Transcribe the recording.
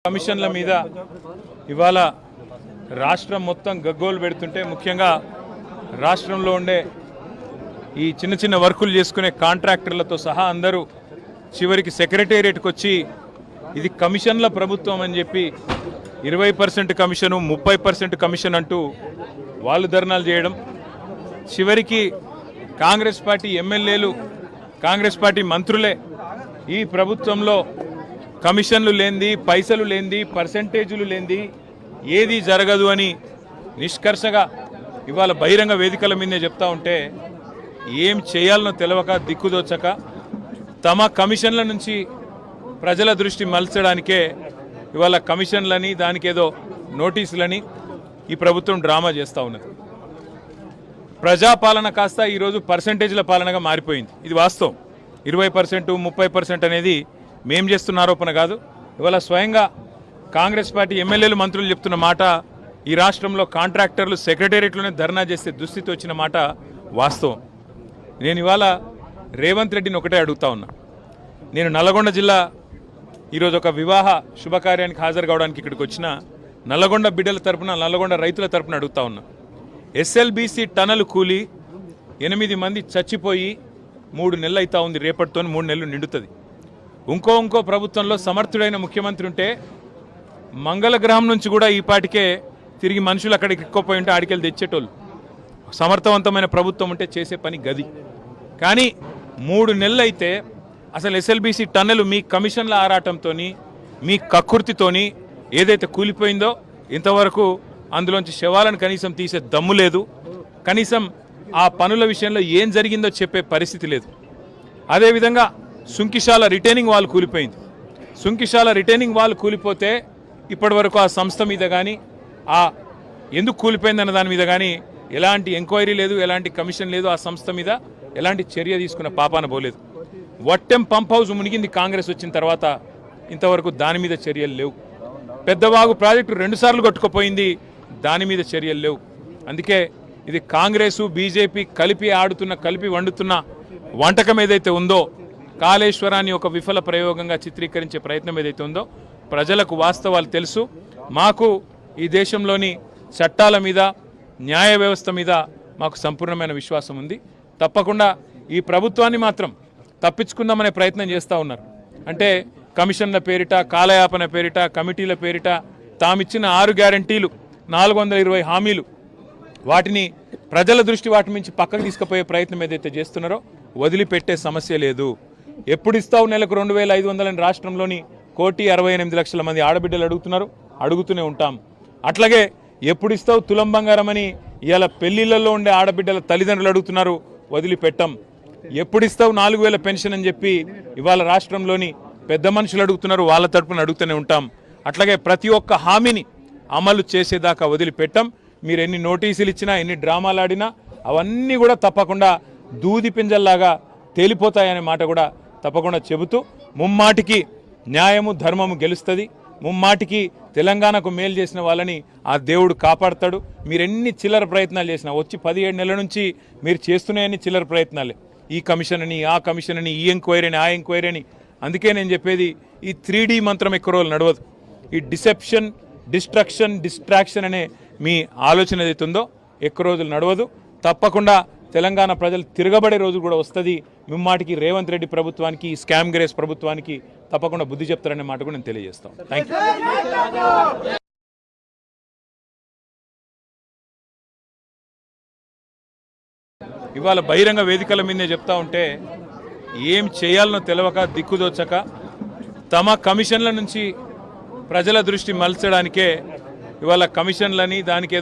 కమిషన్ల మీద ఇవాళ రాష్ట్రం మొత్తం గగ్గోలు పెడుతుంటే ముఖ్యంగా రాష్ట్రంలో ఉండే ఈ చిన్న చిన్న వర్కులు చేసుకునే కాంట్రాక్టర్లతో సహా అందరూ చివరికి సెక్రటేరియట్కి వచ్చి ఇది కమిషన్ల ప్రభుత్వం అని చెప్పి 20% కమిషను 30% కమిషన్ అంటూ వాళ్ళు ధర్నాలు చేయడం, చివరికి కాంగ్రెస్ పార్టీ ఎమ్మెల్యేలు కాంగ్రెస్ పార్టీ మంత్రులే ఈ ప్రభుత్వంలో కమిషన్లు లేనిది, పైసలు లేనిది, పర్సెంటేజీలు లేనిది ఏది జరగదు అని నిష్కర్షగా ఇవాళ బహిరంగ వేదికల మీదే చెప్తా ఉంటే ఏం చేయాలనో తెలవక దిక్కుదోచక తమ కమిషన్ల నుంచి ప్రజల దృష్టి మలచడానికే ఇవాళ కమిషన్లని దానికేదో నోటీసులని ఈ ప్రభుత్వం డ్రామా చేస్తూ ఉన్నది. ప్రజాపాలన కాస్త ఈరోజు పర్సెంటేజ్ల పాలనగా మారిపోయింది. ఇది వాస్తవం. 20%, 30% అనేది మేం చేస్తున్న ఆరోపణ కాదు. ఇవాళ స్వయంగా కాంగ్రెస్ పార్టీ ఎమ్మెల్యేలు మంత్రులు చెప్తున్న మాట, ఈ రాష్ట్రంలో కాంట్రాక్టర్లు సెక్రటేరియట్లోనే ధర్నా చేసే దుస్థితి వచ్చిన మాట వాస్తవం. నేను ఇవాళ రేవంత్ రెడ్డిని ఒకటే అడుగుతా ఉన్నా. నేను నల్లగొండ జిల్లా ఈరోజు ఒక వివాహ శుభకార్యానికి హాజరు కావడానికి ఇక్కడికి వచ్చిన నల్లగొండ బిడ్డల తరపున, నల్లగొండ రైతుల తరపున అడుగుతా ఉన్నా. ఎస్ఎల్బీసీ టనల్ కూలి 8 మంది చచ్చిపోయి 3 నెలలు అవుతా ఉంది. రేపటితో 3 నెలలు నిండుతుంది. ఇంకో ప్రభుత్వంలో సమర్థుడైన ముఖ్యమంత్రి ఉంటే మంగళగ్రహం నుంచి కూడా ఈ పాటికే తిరిగి మనుషులు అక్కడికి ఎక్కువపోయి ఉంటే ఆడికెళ్ళి తెచ్చేటోళ్ళు. సమర్థవంతమైన ప్రభుత్వం ఉంటే చేసే పని గది. కానీ 3 నెలలు అయితే అసలు ఎస్ఎల్బీసీ టన్నెలు మీ కమిషన్ల ఆరాటంతో, మీ కక్కుర్తితోని ఏదైతే కూలిపోయిందో ఇంతవరకు అందులోంచి శవాలను కనీసం తీసే దమ్ము లేదు. కనీసం ఆ పనుల విషయంలో ఏం జరిగిందో చెప్పే పరిస్థితి లేదు. అదేవిధంగా సుంకిశాల రిటైనింగ్ వాల్ కూలిపోయింది. సుంకిశాల రిటైనింగ్ వాల్ కూలిపోతే ఇప్పటి వరకు ఆ సంస్థ మీద కానీ, ఆ ఎందుకు కూలిపోయిందన్న దాని మీద కానీ ఎలాంటి ఎంక్వైరీ లేదు, ఎలాంటి కమిషన్ లేదు. ఆ సంస్థ మీద ఎలాంటి చర్య తీసుకున్న పాపాన పోలేదు. వట్టెం పంప్ హౌస్ మునిగింది కాంగ్రెస్ వచ్చిన తర్వాత, ఇంతవరకు దాని మీద చర్యలు లేవు. పెద్దవాగు ప్రాజెక్టు 2 సార్లు కొట్టుకుపోయింది, దాని మీద చర్యలు లేవు. అందుకే ఇది కాంగ్రెసు బీజేపీ కలిపి వండుతున్న వంటకం ఏదైతే ఉందో, కాళేశ్వరాన్ని ఒక విఫల ప్రయోగంగా చిత్రీకరించే ప్రయత్నం ఏదైతే ఉందో, ప్రజలకు వాస్తవాలు తెలుసు. మాకు ఈ దేశంలోని చట్టాల మీద, న్యాయ వ్యవస్థ మీద మాకు సంపూర్ణమైన విశ్వాసం ఉంది. తప్పకుండా ఈ ప్రభుత్వాన్ని మాత్రం తప్పించుకుందామనే ప్రయత్నం చేస్తూ ఉన్నారు. అంటే కమిషన్ల పేరిట, కాలయాపన పేరిట, కమిటీల పేరిట తామిచ్చిన 6 గ్యారంటీలు, 420 హామీలు, వాటిని ప్రజల దృష్టి వాటి నుంచి పక్కకు తీసుకుపోయే ప్రయత్నం ఏదైతే చేస్తున్నారో వదిలిపెట్టే సమస్య లేదు. ఎప్పుడు ఇస్తావు నెలకు 2500 అని రాష్ట్రంలోని 1,68,00,000 మంది ఆడబిడ్డలు అడుగుతున్నారు, అడుగుతూనే ఉంటాం. అట్లాగే ఎప్పుడు ఇస్తావు తులం బంగారం అని ఇవాళ పెళ్లిళ్లలో ఉండే ఆడబిడ్డల తల్లిదండ్రులు అడుగుతున్నారు, వదిలిపెట్టం. ఎప్పుడు ఇస్తావు 4,000 పెన్షన్ అని చెప్పి ఇవాళ రాష్ట్రంలోని పెద్ద మనుషులు అడుగుతున్నారు, వాళ్ళ తరపున అడుగుతూనే ఉంటాం. అట్లాగే ప్రతి ఒక్క హామీని అమలు చేసేదాకా వదిలిపెట్టం. మీరు ఎన్ని నోటీసులు ఇచ్చినా, ఎన్ని డ్రామాలు ఆడినా అవన్నీ కూడా తప్పకుండా దూది పింజల్లాగా తేలిపోతాయనే మాట కూడా తప్పకుండా చెబుతూ, ముమ్మాటికి న్యాయము ధర్మము గెలుస్తుంది. ముమ్మాటికి తెలంగాణకు మేలు చేసిన వాళ్ళని ఆ దేవుడు కాపాడతాడు. మీరు ఎన్ని చిల్లర ప్రయత్నాలు చేసినా, వచ్చి 17 నెలల నుంచి మీరు చేస్తున్నాయని చిల్లర ప్రయత్నాలే. ఈ కమిషన్ అని, ఆ కమిషన్ అని, ఈ ఎంక్వైరీ అని, ఆ ఎంక్వైరీ అని. అందుకే నేను చెప్పేది, ఈ 3D మంత్రం ఎక్కువ రోజులు నడవదు. ఈ డిసెప్షన్, డిస్ట్రక్షన్, డిస్ట్రాక్షన్ అనే మీ ఆలోచన ఏదైతే ఉందో ఎక్కువ రోజులు నడవదు. తప్పకుండా తెలంగాణ ప్రజలు తిరగబడే రోజు కూడా వస్తుంది. మిమ్మాటికి రేవంత్ రెడ్డి ప్రభుత్వానికి, స్కామ్ గ్రేస్ ప్రభుత్వానికి తప్పకుండా బుద్ధి చెప్తారనే మాట కూడా నేను తెలియజేస్తాను. Thank you. ఇవాళ బహిరంగ వేదికల మీదే చెప్తా ఉంటే ఏం చేయాలనో తెలవక దిక్కుదోచక తమ కమిషన్ల నుంచి ప్రజల దృష్టి మలచడానికే ఇవాళ కమిషన్లని దానికేదో